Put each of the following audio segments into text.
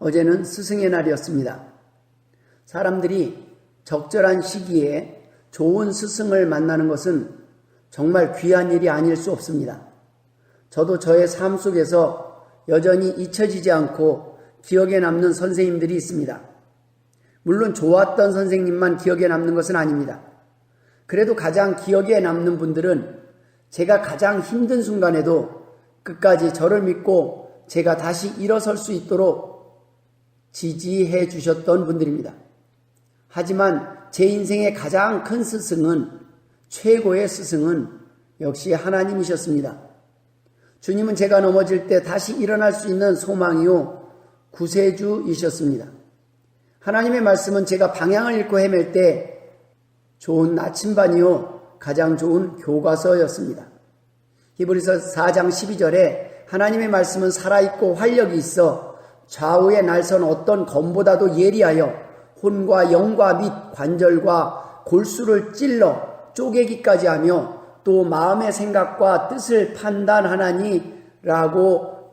어제는 스승의 날이었습니다. 사람들이 적절한 시기에 좋은 스승을 만나는 것은 정말 귀한 일이 아닐 수 없습니다. 저도 저의 삶 속에서 여전히 잊혀지지 않고 기억에 남는 선생님들이 있습니다. 물론 좋았던 선생님만 기억에 남는 것은 아닙니다. 그래도 가장 기억에 남는 분들은 제가 가장 힘든 순간에도 끝까지 저를 믿고 제가 다시 일어설 수 있도록 지지해 주셨던 분들입니다. 하지만 제 인생의 가장 큰 스승은, 최고의 스승은 역시 하나님이셨습니다. 주님은 제가 넘어질 때 다시 일어날 수 있는 소망이요 구세주이셨습니다. 하나님의 말씀은 제가 방향을 잃고 헤맬 때 좋은 나침반이요 가장 좋은 교과서였습니다. 히브리서 4장 12절에 하나님의 말씀은 살아있고 활력이 있어 좌우에 날선 어떤 검보다도 예리하여 혼과 영과 및 관절과 골수를 찔러 쪼개기까지 하며 또 마음의 생각과 뜻을 판단하나니라고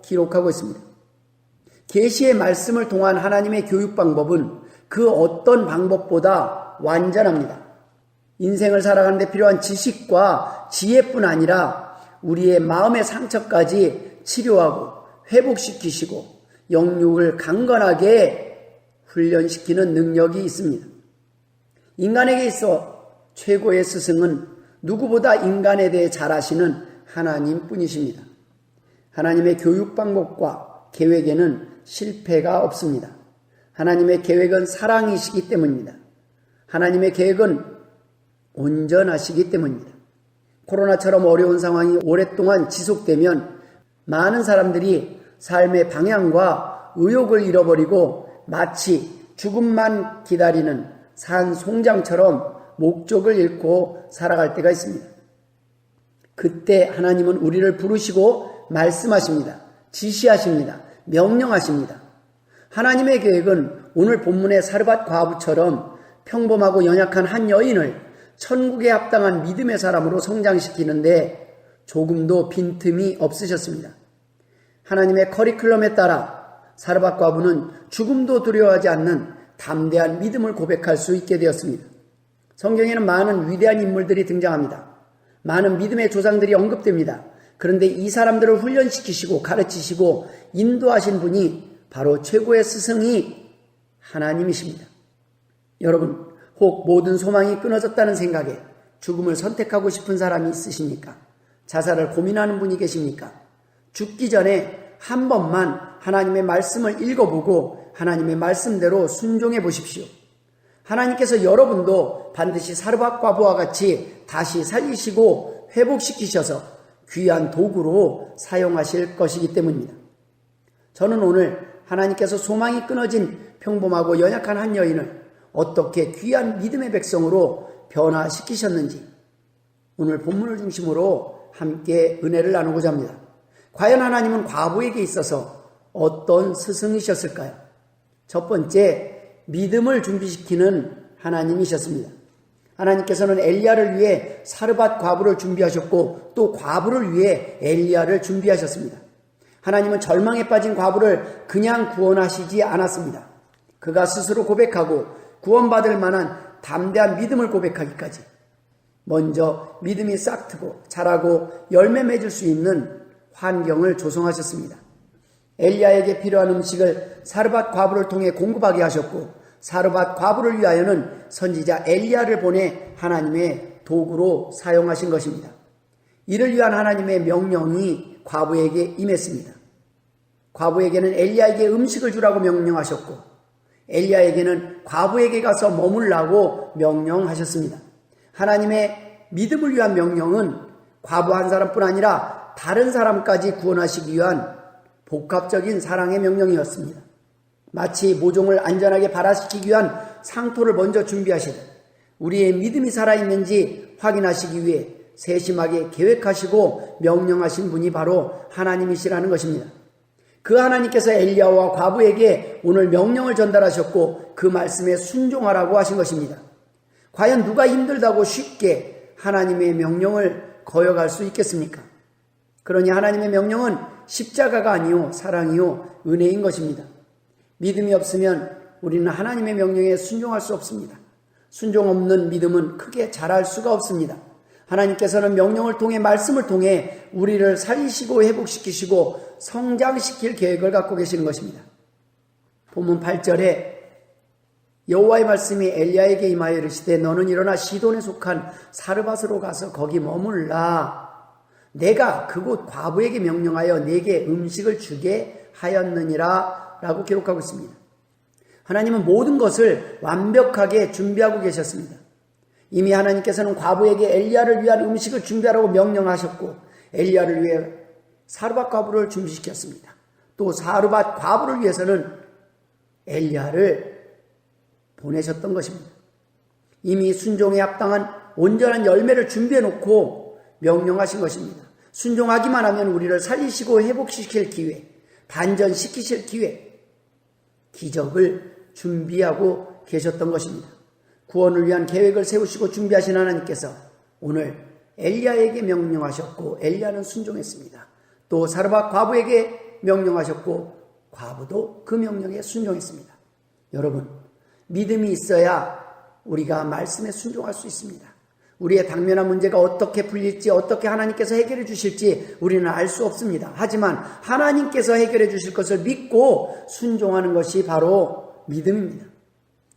기록하고 있습니다. 계시의 말씀을 통한 하나님의 교육 방법은 그 어떤 방법보다 완전합니다. 인생을 살아가는 데 필요한 지식과 지혜뿐 아니라 우리의 마음의 상처까지 치료하고 회복시키시고 영육을 강건하게 훈련시키는 능력이 있습니다. 인간에게 있어 최고의 스승은 누구보다 인간에 대해 잘 아시는 하나님뿐이십니다. 하나님의 교육 방법과 계획에는 실패가 없습니다. 하나님의 계획은 사랑이시기 때문입니다. 하나님의 계획은 온전하시기 때문입니다. 코로나처럼 어려운 상황이 오랫동안 지속되면 많은 사람들이 삶의 방향과 의욕을 잃어버리고 마치 죽음만 기다리는 산송장처럼 목적을 잃고 살아갈 때가 있습니다. 그때 하나님은 우리를 부르시고 말씀하십니다. 지시하십니다. 명령하십니다. 하나님의 계획은 오늘 본문의 사르밧 과부처럼 평범하고 연약한 한 여인을 천국에 합당한 믿음의 사람으로 성장시키는데 조금도 빈틈이 없으셨습니다. 하나님의 커리큘럼에 따라 사르밧 과부는 죽음도 두려워하지 않는 담대한 믿음을 고백할 수 있게 되었습니다. 성경에는 많은 위대한 인물들이 등장합니다. 많은 믿음의 조상들이 언급됩니다. 그런데 이 사람들을 훈련시키시고 가르치시고 인도하신 분이 바로 최고의 스승이 하나님이십니다. 여러분, 혹 모든 소망이 끊어졌다는 생각에 죽음을 선택하고 싶은 사람이 있으십니까? 자살을 고민하는 분이 계십니까? 죽기 전에 한 번만 하나님의 말씀을 읽어보고 하나님의 말씀대로 순종해 보십시오. 하나님께서 여러분도 반드시 사르밧 과부와 같이 다시 살리시고 회복시키셔서 귀한 도구로 사용하실 것이기 때문입니다. 저는 오늘 하나님께서 소망이 끊어진 평범하고 연약한 한 여인을 어떻게 귀한 믿음의 백성으로 변화시키셨는지 오늘 본문을 중심으로 함께 은혜를 나누고자 합니다. 과연 하나님은 과부에게 있어서 어떤 스승이셨을까요? 첫 번째, 믿음을 준비시키는 하나님이셨습니다. 하나님께서는 엘리야를 위해 사르밧 과부를 준비하셨고 또 과부를 위해 엘리야를 준비하셨습니다. 하나님은 절망에 빠진 과부를 그냥 구원하시지 않았습니다. 그가 스스로 고백하고 구원받을 만한 담대한 믿음을 고백하기까지 먼저 믿음이 싹트고 자라고 열매 맺을 수 있는 환경을 조성하셨습니다. 엘리야에게 필요한 음식을 사르밧 과부를 통해 공급하게 하셨고 사르밧 과부를 위하여는 선지자 엘리야를 보내 하나님의 도구로 사용하신 것입니다. 이를 위한 하나님의 명령이 과부에게 임했습니다. 과부에게는 엘리야에게 음식을 주라고 명령하셨고 엘리야에게는 과부에게 가서 머물라고 명령하셨습니다. 하나님의 믿음을 위한 명령은 과부 한 사람뿐 아니라 다른 사람까지 구원하시기 위한 복합적인 사랑의 명령이었습니다. 마치 모종을 안전하게 발화시키기 위한 상토를 먼저 준비하시듯 우리의 믿음이 살아있는지 확인하시기 위해 세심하게 계획하시고 명령하신 분이 바로 하나님이시라는 것입니다. 그 하나님께서 엘리야와 과부에게 오늘 명령을 전달하셨고 그 말씀에 순종하라고 하신 것입니다. 과연 누가 힘들다고 쉽게 하나님의 명령을 거역할 수 있겠습니까? 그러니 하나님의 명령은 십자가가 아니요 사랑이요 은혜인 것입니다. 믿음이 없으면 우리는 하나님의 명령에 순종할 수 없습니다. 순종 없는 믿음은 크게 자랄 수가 없습니다. 하나님께서는 명령을 통해 말씀을 통해 우리를 살리시고 회복시키시고 성장시킬 계획을 갖고 계시는 것입니다. 본문 8절에 여호와의 말씀이 엘리야에게 임하여 이르시되 너는 일어나 시돈에 속한 사르밧으로 가서 거기 머물라. 내가 그곳 과부에게 명령하여 네게 음식을 주게 하였느니라 라고 기록하고 있습니다. 하나님은 모든 것을 완벽하게 준비하고 계셨습니다. 이미 하나님께서는 과부에게 엘리야를 위한 음식을 준비하라고 명령하셨고 엘리야를 위해 사르밧 과부를 준비시켰습니다. 또 사르밧 과부를 위해서는 엘리야를 보내셨던 것입니다. 이미 순종에 합당한 온전한 열매를 준비해 놓고 명령하신 것입니다. 순종하기만 하면 우리를 살리시고 회복시킬 기회, 반전시키실 기회, 기적을 준비하고 계셨던 것입니다. 구원을 위한 계획을 세우시고 준비하신 하나님께서 오늘 엘리야에게 명령하셨고 엘리야는 순종했습니다. 또 사르밧 과부에게 명령하셨고 과부도 그 명령에 순종했습니다. 여러분, 믿음이 있어야 우리가 말씀에 순종할 수 있습니다. 우리의 당면한 문제가 어떻게 풀릴지, 어떻게 하나님께서 해결해 주실지 우리는 알 수 없습니다. 하지만 하나님께서 해결해 주실 것을 믿고 순종하는 것이 바로 믿음입니다.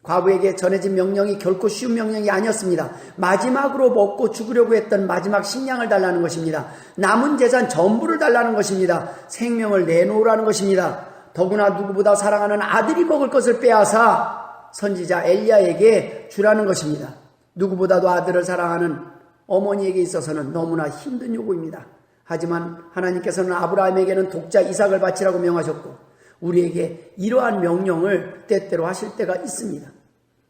과부에게 전해진 명령이 결코 쉬운 명령이 아니었습니다. 마지막으로 먹고 죽으려고 했던 마지막 식량을 달라는 것입니다. 남은 재산 전부를 달라는 것입니다. 생명을 내놓으라는 것입니다. 더구나 누구보다 사랑하는 아들이 먹을 것을 빼앗아 선지자 엘리야에게 주라는 것입니다. 누구보다도 아들을 사랑하는 어머니에게 있어서는 너무나 힘든 요구입니다. 하지만 하나님께서는 아브라함에게는 독자 이삭을 바치라고 명하셨고 우리에게 이러한 명령을 때때로 하실 때가 있습니다.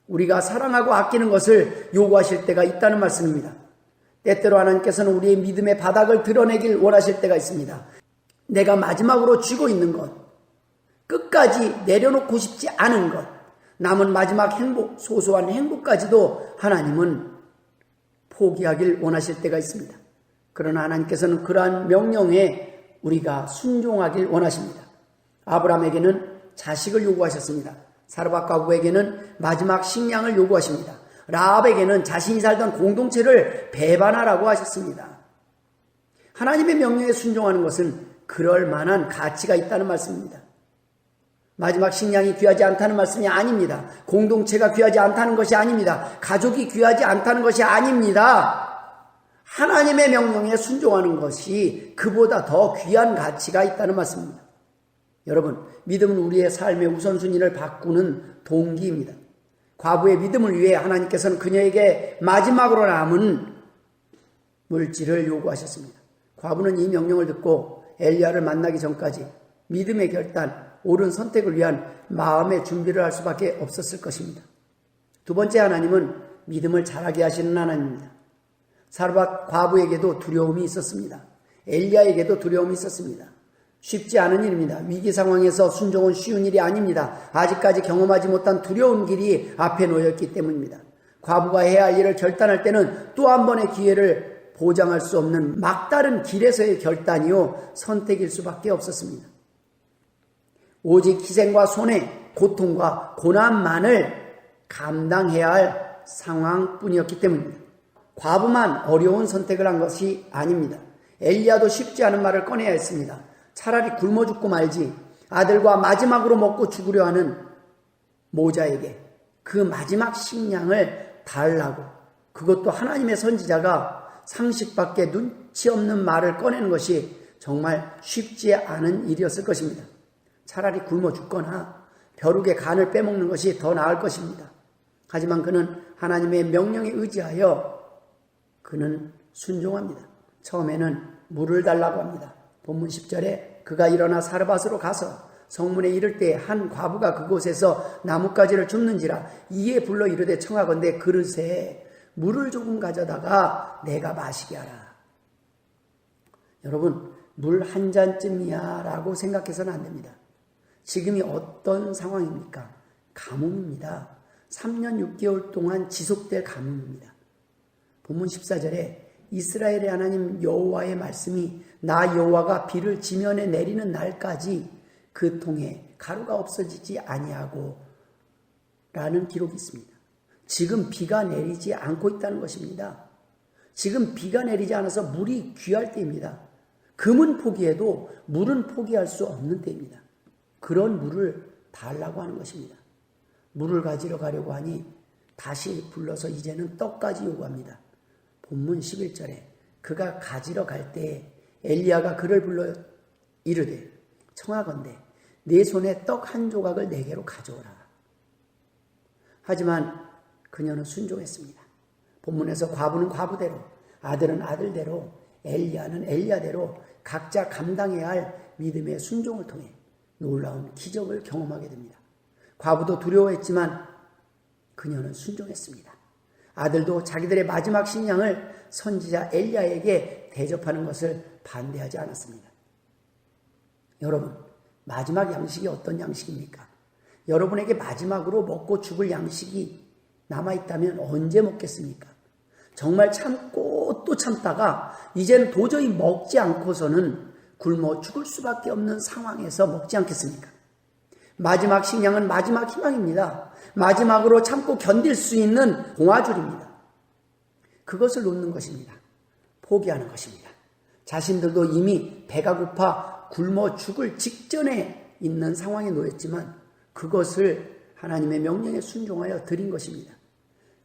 우리가 사랑하고 아끼는 것을 요구하실 때가 있다는 말씀입니다. 때때로 하나님께서는 우리의 믿음의 바닥을 드러내길 원하실 때가 있습니다. 내가 마지막으로 쥐고 있는 것, 끝까지 내려놓고 싶지 않은 것, 남은 마지막 행복, 소소한 행복까지도 하나님은 포기하길 원하실 때가 있습니다. 그러나 하나님께서는 그러한 명령에 우리가 순종하길 원하십니다. 아브라함에게는 자식을 요구하셨습니다. 사르밧 과부에게는 마지막 식량을 요구하십니다. 라합에게는 자신이 살던 공동체를 배반하라고 하셨습니다. 하나님의 명령에 순종하는 것은 그럴 만한 가치가 있다는 말씀입니다. 마지막 식량이 귀하지 않다는 말씀이 아닙니다. 공동체가 귀하지 않다는 것이 아닙니다. 가족이 귀하지 않다는 것이 아닙니다. 하나님의 명령에 순종하는 것이 그보다 더 귀한 가치가 있다는 말씀입니다. 여러분, 믿음은 우리의 삶의 우선순위를 바꾸는 동기입니다. 과부의 믿음을 위해 하나님께서는 그녀에게 마지막으로 남은 물질을 요구하셨습니다. 과부는 이 명령을 듣고 엘리야를 만나기 전까지 믿음의 결단, 옳은 선택을 위한 마음의 준비를 할 수밖에 없었을 것입니다. 두 번째, 하나님은 믿음을 자라게 하시는 하나님입니다. 사르밧 과부에게도 두려움이 있었습니다. 엘리야에게도 두려움이 있었습니다. 쉽지 않은 일입니다. 위기 상황에서 순종은 쉬운 일이 아닙니다. 아직까지 경험하지 못한 두려운 길이 앞에 놓였기 때문입니다. 과부가 해야 할 일을 결단할 때는 또 한 번의 기회를 보장할 수 없는 막다른 길에서의 결단이요 선택일 수밖에 없었습니다. 오직 희생과 손해, 고통과 고난만을 감당해야 할 상황뿐이었기 때문입니다. 과부만 어려운 선택을 한 것이 아닙니다. 엘리야도 쉽지 않은 말을 꺼내야 했습니다. 차라리 굶어 죽고 말지 아들과 마지막으로 먹고 죽으려 하는 모자에게 그 마지막 식량을 달라고, 그것도 하나님의 선지자가 상식밖에 눈치 없는 말을 꺼내는 것이 정말 쉽지 않은 일이었을 것입니다. 차라리 굶어 죽거나 벼룩의 간을 빼먹는 것이 더 나을 것입니다. 하지만 그는 하나님의 명령에 의지하여 그는 순종합니다. 처음에는 물을 달라고 합니다. 본문 10절에 그가 일어나 사르밧으로 가서 성문에 이를 때 한 과부가 그곳에서 나뭇가지를 줍는지라 이에 불러 이르되 청하건대 그릇에 물을 조금 가져다가 내가 마시게 하라. 여러분, 물 한 잔쯤이야 라고 생각해서는 안 됩니다. 지금이 어떤 상황입니까? 가뭄입니다. 3년 6개월 동안 지속될 가뭄입니다. 본문 14절에 이스라엘의 하나님 여호와의 말씀이 나 여호와가 비를 지면에 내리는 날까지 그 통에 가루가 없어지지 아니하고 라는 기록이 있습니다. 지금 비가 내리지 않고 있다는 것입니다. 지금 비가 내리지 않아서 물이 귀할 때입니다. 금은 포기해도 물은 포기할 수 없는 때입니다. 그런 물을 달라고 하는 것입니다. 물을 가지러 가려고 하니 다시 불러서 이제는 떡까지 요구합니다. 본문 11절에 그가 가지러 갈 때에 엘리야가 그를 불러 이르되 청하건대 내 손에 떡 한 조각을 내게로 가져오라. 하지만 그녀는 순종했습니다. 본문에서 과부는 과부대로, 아들은 아들대로, 엘리야는 엘리야대로 각자 감당해야 할 믿음의 순종을 통해 놀라운 기적을 경험하게 됩니다. 과부도 두려워했지만 그녀는 순종했습니다. 아들도 자기들의 마지막 식량을 선지자 엘리야에게 대접하는 것을 반대하지 않았습니다. 여러분, 마지막 양식이 어떤 양식입니까? 여러분에게 마지막으로 먹고 죽을 양식이 남아있다면 언제 먹겠습니까? 정말 참고 또 참다가 이제는 도저히 먹지 않고서는 굶어 죽을 수밖에 없는 상황에서 먹지 않겠습니까? 마지막 식량은 마지막 희망입니다. 마지막으로 참고 견딜 수 있는 봉화줄입니다. 그것을 놓는 것입니다. 포기하는 것입니다. 자신들도 이미 배가 고파 굶어 죽을 직전에 있는 상황에 놓였지만 그것을 하나님의 명령에 순종하여 드린 것입니다.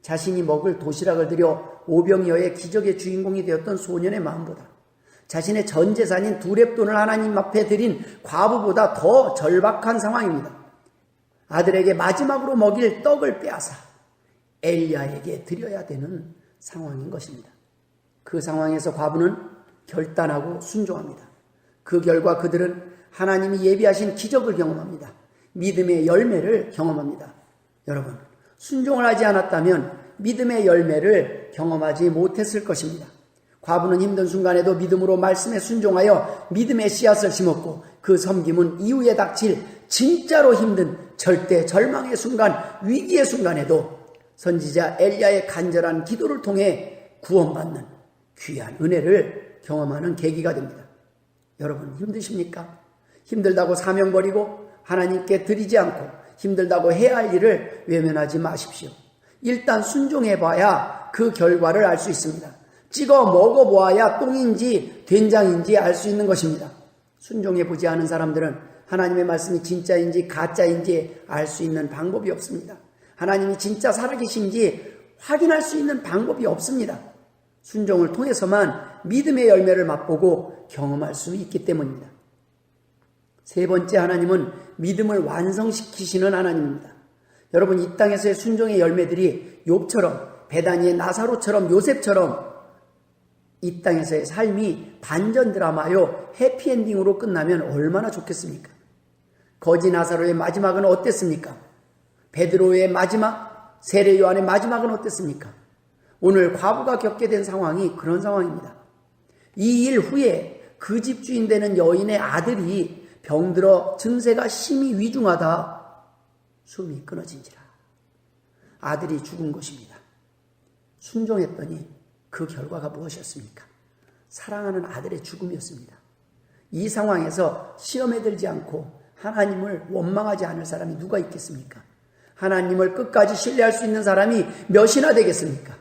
자신이 먹을 도시락을 들여 오병이어의 기적의 주인공이 되었던 소년의 마음보다 자신의 전 재산인 2렙돈을 하나님 앞에 드린 과부보다 더 절박한 상황입니다. 아들에게 마지막으로 먹일 떡을 빼앗아 엘리야에게 드려야 되는 상황인 것입니다. 그 상황에서 과부는 결단하고 순종합니다. 그 결과 그들은 하나님이 예비하신 기적을 경험합니다. 믿음의 열매를 경험합니다. 여러분, 순종을 하지 않았다면 믿음의 열매를 경험하지 못했을 것입니다. 과부는 힘든 순간에도 믿음으로 말씀에 순종하여 믿음의 씨앗을 심었고 그 섬김은 이후에 닥칠 진짜로 힘든 절대 절망의 순간, 위기의 순간에도 선지자 엘리야의 간절한 기도를 통해 구원받는 귀한 은혜를 경험하는 계기가 됩니다. 여러분, 힘드십니까? 힘들다고 사명 버리고 하나님께 드리지 않고 힘들다고 해야 할 일을 외면하지 마십시오. 일단 순종해봐야 그 결과를 알 수 있습니다. 찍어 먹어보아야 똥인지 된장인지 알 수 있는 것입니다. 순종해보지 않은 사람들은 하나님의 말씀이 진짜인지 가짜인지 알 수 있는 방법이 없습니다. 하나님이 진짜 살아계신지 확인할 수 있는 방법이 없습니다. 순종을 통해서만 믿음의 열매를 맛보고 경험할 수 있기 때문입니다. 세 번째, 하나님은 믿음을 완성시키시는 하나님입니다. 여러분, 이 땅에서의 순종의 열매들이 욥처럼, 베다니의 나사로처럼, 요셉처럼 이 땅에서의 삶이 반전 드라마요 해피엔딩으로 끝나면 얼마나 좋겠습니까? 거지 나사로의 마지막은 어땠습니까? 베드로의 마지막, 세례 요한의 마지막은 어땠습니까? 오늘 과부가 겪게 된 상황이 그런 상황입니다. 이 일 후에 그 집 주인 되는 여인의 아들이 병들어 증세가 심히 위중하다 숨이 끊어진지라. 아들이 죽은 것입니다. 순종했더니 그 결과가 무엇이었습니까? 사랑하는 아들의 죽음이었습니다. 이 상황에서 시험에 들지 않고 하나님을 원망하지 않을 사람이 누가 있겠습니까? 하나님을 끝까지 신뢰할 수 있는 사람이 몇이나 되겠습니까?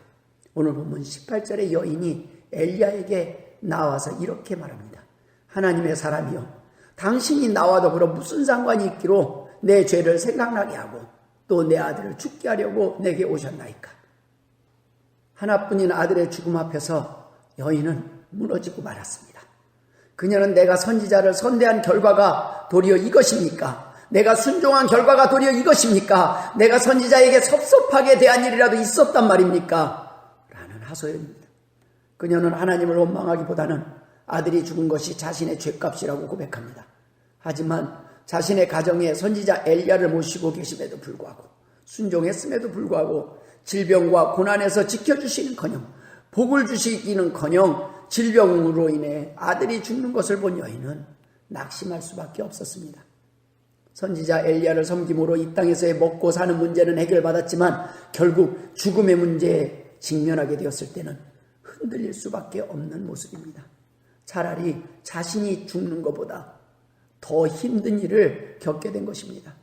오늘 본문 18절의 여인이 엘리야에게 나와서 이렇게 말합니다. 하나님의 사람이여, 당신이 나와 더불어 무슨 상관이 있기로 내 죄를 생각나게 하고 또 내 아들을 죽게 하려고 내게 오셨나이까? 하나뿐인 아들의 죽음 앞에서 여인은 무너지고 말았습니다. 그녀는 내가 선지자를 선대한 결과가 도리어 이것입니까? 내가 순종한 결과가 도리어 이것입니까? 내가 선지자에게 섭섭하게 대한 일이라도 있었단 말입니까? 라는 하소연입니다. 그녀는 하나님을 원망하기보다는 아들이 죽은 것이 자신의 죄값이라고 고백합니다. 하지만 자신의 가정에 선지자 엘리야를 모시고 계심에도 불구하고, 순종했음에도 불구하고 질병과 고난에서 지켜주시는커녕 복을 주시기는커녕 질병으로 인해 아들이 죽는 것을 본 여인은 낙심할 수밖에 없었습니다. 선지자 엘리야를 섬김으로 이 땅에서의 먹고 사는 문제는 해결받았지만 결국 죽음의 문제에 직면하게 되었을 때는 흔들릴 수밖에 없는 모습입니다. 차라리 자신이 죽는 것보다 더 힘든 일을 겪게 된 것입니다.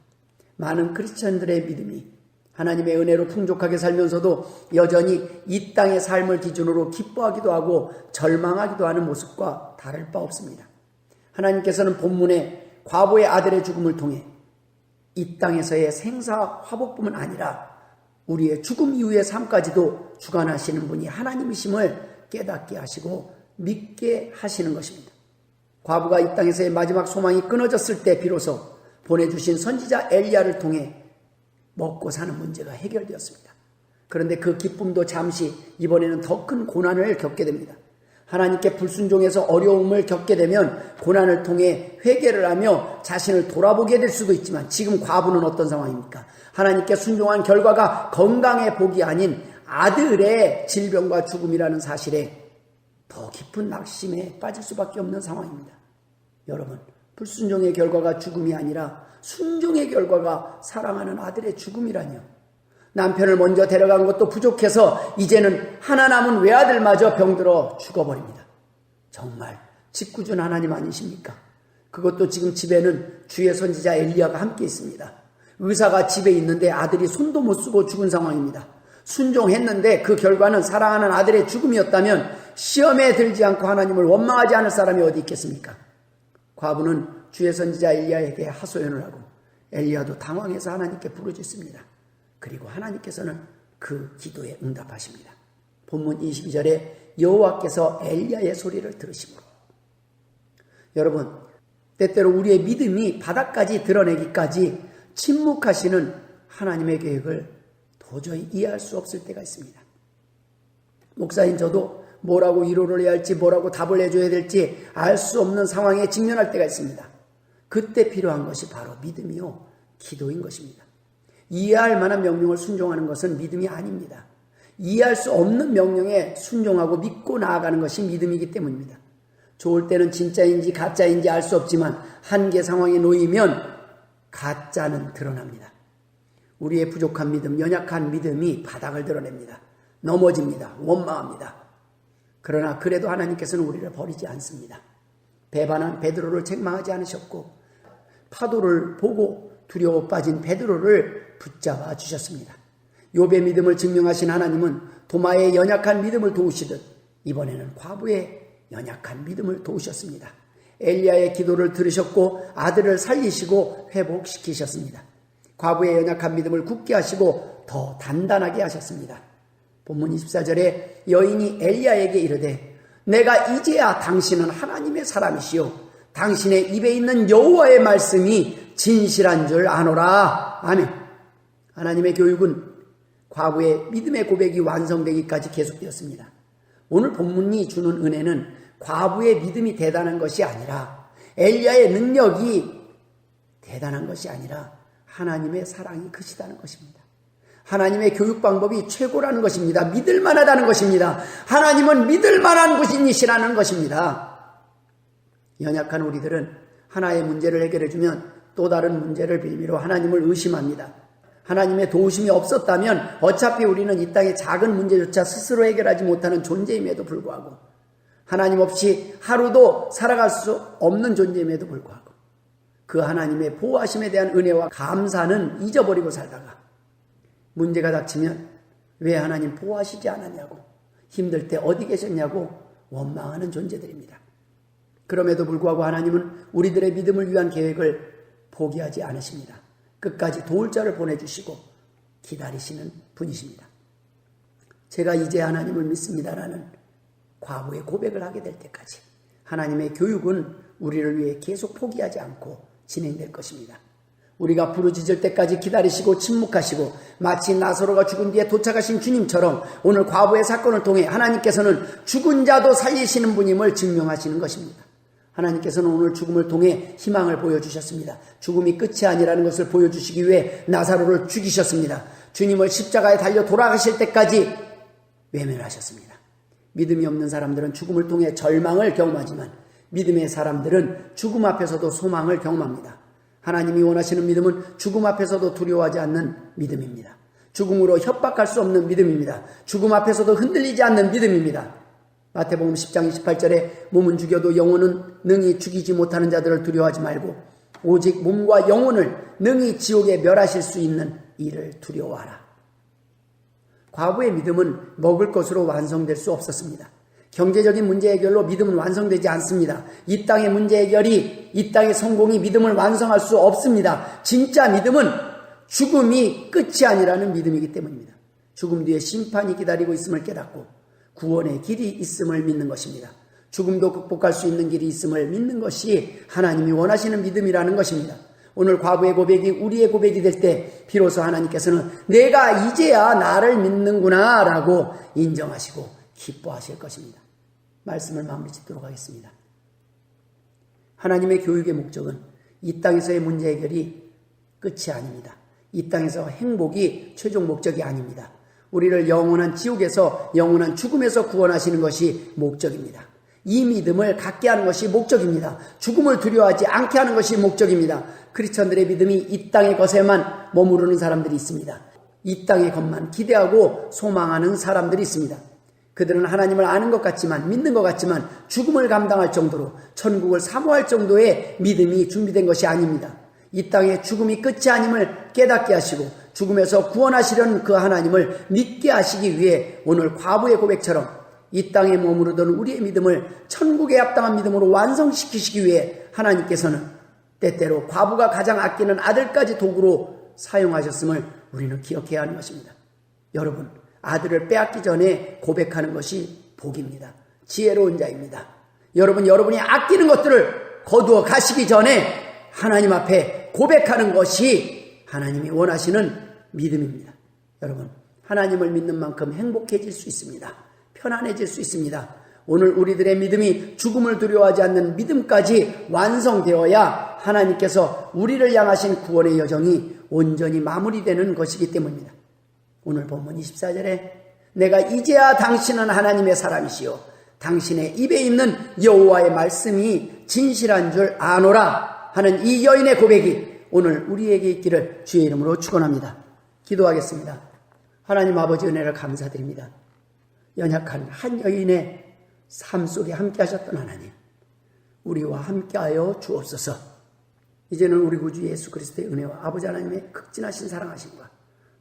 많은 크리스천들의 믿음이 하나님의 은혜로 풍족하게 살면서도 여전히 이 땅의 삶을 기준으로 기뻐하기도 하고 절망하기도 하는 모습과 다를 바 없습니다. 하나님께서는 본문에 과부의 아들의 죽음을 통해 이 땅에서의 생사화복뿐만 아니라 우리의 죽음 이후의 삶까지도 주관하시는 분이 하나님이심을 깨닫게 하시고 믿게 하시는 것입니다. 과부가 이 땅에서의 마지막 소망이 끊어졌을 때 비로소 보내주신 선지자 엘리야를 통해 먹고 사는 문제가 해결되었습니다. 그런데 그 기쁨도 잠시 이번에는 더 큰 고난을 겪게 됩니다. 하나님께 불순종해서 어려움을 겪게 되면 고난을 통해 회개를 하며 자신을 돌아보게 될 수도 있지만 지금 과부는 어떤 상황입니까? 하나님께 순종한 결과가 건강의 복이 아닌 아들의 질병과 죽음이라는 사실에 더 깊은 낙심에 빠질 수밖에 없는 상황입니다. 여러분, 불순종의 결과가 죽음이 아니라 순종의 결과가 사랑하는 아들의 죽음이라뇨. 남편을 먼저 데려간 것도 부족해서 이제는 하나 남은 외아들마저 병들어 죽어버립니다. 정말 짓궂은 하나님 아니십니까? 그것도 지금 집에는 주의 선지자 엘리야가 함께 있습니다. 의사가 집에 있는데 아들이 손도 못 쓰고 죽은 상황입니다. 순종했는데 그 결과는 사랑하는 아들의 죽음이었다면 시험에 들지 않고 하나님을 원망하지 않을 사람이 어디 있겠습니까? 과부는 주의 선지자 엘리야에게 하소연을 하고 엘리야도 당황해서 하나님께 부르짖습니다. 그리고 하나님께서는 그 기도에 응답하십니다. 본문 22절에 여호와께서 엘리야의 소리를 들으심으로. 여러분, 때때로 우리의 믿음이 바닥까지 드러내기까지 침묵하시는 하나님의 계획을 도저히 이해할 수 없을 때가 있습니다. 목사인 저도 뭐라고 위로를 해야 할지 뭐라고 답을 해줘야 될지 알 수 없는 상황에 직면할 때가 있습니다. 그때 필요한 것이 바로 믿음이요 기도인 것입니다. 이해할 만한 명령을 순종하는 것은 믿음이 아닙니다. 이해할 수 없는 명령에 순종하고 믿고 나아가는 것이 믿음이기 때문입니다. 좋을 때는 진짜인지 가짜인지 알 수 없지만 한계 상황에 놓이면 가짜는 드러납니다. 우리의 부족한 믿음, 연약한 믿음이 바닥을 드러냅니다. 넘어집니다. 원망합니다. 그러나 그래도 하나님께서는 우리를 버리지 않습니다. 배반한 베드로를 책망하지 않으셨고 파도를 보고 두려워 빠진 베드로를 붙잡아 주셨습니다. 욥의 믿음을 증명하신 하나님은 도마의 연약한 믿음을 도우시듯 이번에는 과부의 연약한 믿음을 도우셨습니다. 엘리야의 기도를 들으셨고 아들을 살리시고 회복시키셨습니다. 과부의 연약한 믿음을 굳게 하시고 더 단단하게 하셨습니다. 본문 24절에 여인이 엘리야에게 이르되 내가 이제야 당신은 하나님의 사람이시요 당신의 입에 있는 여호와의 말씀이 진실한 줄 아노라. 아멘. 하나님의 교육은 과부의 믿음의 고백이 완성되기까지 계속되었습니다. 오늘 본문이 주는 은혜는 과부의 믿음이 대단한 것이 아니라 엘리야의 능력이 대단한 것이 아니라 하나님의 사랑이 크시다는 것입니다. 하나님의 교육 방법이 최고라는 것입니다. 믿을 만하다는 것입니다. 하나님은 믿을 만한 분이시라는 것입니다. 연약한 우리들은 하나의 문제를 해결해주면 또 다른 문제를 빌미로 하나님을 의심합니다. 하나님의 도우심이 없었다면 어차피 우리는 이 땅의 작은 문제조차 스스로 해결하지 못하는 존재임에도 불구하고 하나님 없이 하루도 살아갈 수 없는 존재임에도 불구하고 그 하나님의 보호하심에 대한 은혜와 감사는 잊어버리고 살다가 문제가 닥치면 왜 하나님 보호하시지 않았냐고 힘들 때 어디 계셨냐고 원망하는 존재들입니다. 그럼에도 불구하고 하나님은 우리들의 믿음을 위한 계획을 포기하지 않으십니다. 끝까지 도울 자를 보내주시고 기다리시는 분이십니다. 제가 이제 하나님을 믿습니다라는 과부의 고백을 하게 될 때까지 하나님의 교육은 우리를 위해 계속 포기하지 않고 진행될 것입니다. 우리가 부르짖을 때까지 기다리시고 침묵하시고 마치 나사로가 죽은 뒤에 도착하신 주님처럼 오늘 과부의 사건을 통해 하나님께서는 죽은 자도 살리시는 분임을 증명하시는 것입니다. 하나님께서는 오늘 죽음을 통해 희망을 보여주셨습니다. 죽음이 끝이 아니라는 것을 보여주시기 위해 나사로를 죽이셨습니다. 주님을 십자가에 달려 돌아가실 때까지 외면하셨습니다. 믿음이 없는 사람들은 죽음을 통해 절망을 경험하지만 믿음의 사람들은 죽음 앞에서도 소망을 경험합니다. 하나님이 원하시는 믿음은 죽음 앞에서도 두려워하지 않는 믿음입니다. 죽음으로 협박할 수 없는 믿음입니다. 죽음 앞에서도 흔들리지 않는 믿음입니다. 마태복음 10장 28절에 몸은 죽여도 영혼은 능히 죽이지 못하는 자들을 두려워하지 말고 오직 몸과 영혼을 능히 지옥에 멸하실 수 있는 이를 두려워하라. 과부의 믿음은 먹을 것으로 완성될 수 없었습니다. 경제적인 문제 해결로 믿음은 완성되지 않습니다. 이 땅의 문제 해결이, 이 땅의 성공이 믿음을 완성할 수 없습니다. 진짜 믿음은 죽음이 끝이 아니라는 믿음이기 때문입니다. 죽음 뒤에 심판이 기다리고 있음을 깨닫고 구원의 길이 있음을 믿는 것입니다. 죽음도 극복할 수 있는 길이 있음을 믿는 것이 하나님이 원하시는 믿음이라는 것입니다. 오늘 과부의 고백이 우리의 고백이 될 때 비로소 하나님께서는 내가 이제야 나를 믿는구나 라고 인정하시고 기뻐하실 것입니다. 말씀을 마무리 짓도록 하겠습니다. 하나님의 교육의 목적은 이 땅에서의 문제 해결이 끝이 아닙니다. 이 땅에서 행복이 최종 목적이 아닙니다. 우리를 영원한 지옥에서 영원한 죽음에서 구원하시는 것이 목적입니다. 이 믿음을 갖게 하는 것이 목적입니다. 죽음을 두려워하지 않게 하는 것이 목적입니다. 크리스천들의 믿음이 이 땅의 것에만 머무르는 사람들이 있습니다. 이 땅의 것만 기대하고 소망하는 사람들이 있습니다. 그들은 하나님을 아는 것 같지만, 믿는 것 같지만 죽음을 감당할 정도로, 천국을 사모할 정도의 믿음이 준비된 것이 아닙니다. 이 땅의 죽음이 끝이 아님을 깨닫게 하시고 죽음에서 구원하시려는 그 하나님을 믿게 하시기 위해 오늘 과부의 고백처럼 이 땅에 머무르던 우리의 믿음을 천국에 합당한 믿음으로 완성시키시기 위해 하나님께서는 때때로 과부가 가장 아끼는 아들까지 도구로 사용하셨음을 우리는 기억해야 하는 것입니다. 여러분, 아들을 빼앗기 전에 고백하는 것이 복입니다. 지혜로운 자입니다. 여러분이 아끼는 것들을 거두어 가시기 전에 하나님 앞에 고백하는 것이 하나님이 원하시는 믿음입니다. 여러분, 하나님을 믿는 만큼 행복해질 수 있습니다. 편안해질 수 있습니다. 오늘 우리들의 믿음이 죽음을 두려워하지 않는 믿음까지 완성되어야 하나님께서 우리를 향하신 구원의 여정이 온전히 마무리되는 것이기 때문입니다. 오늘 본문 24절에 내가 이제야 당신은 하나님의 사람이시요 당신의 입에 있는 여호와의 말씀이 진실한 줄 아노라 하는 이 여인의 고백이 오늘 우리에게 있기를 주의 이름으로 축원합니다. 기도하겠습니다. 하나님 아버지 은혜를 감사드립니다. 연약한 한 여인의 삶 속에 함께 하셨던 하나님, 우리와 함께하여 주옵소서. 이제는 우리 구주 예수 그리스도의 은혜와 아버지 하나님의 극진하신 사랑하심과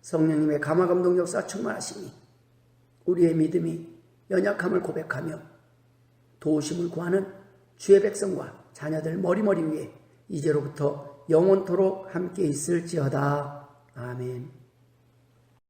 성령님의 감화감동 역사 충만하시니 우리의 믿음이 연약함을 고백하며 도우심을 구하는 주의 백성과 자녀들 머리머리 위에 이제로부터 영원토록 함께 있을지어다. 아멘.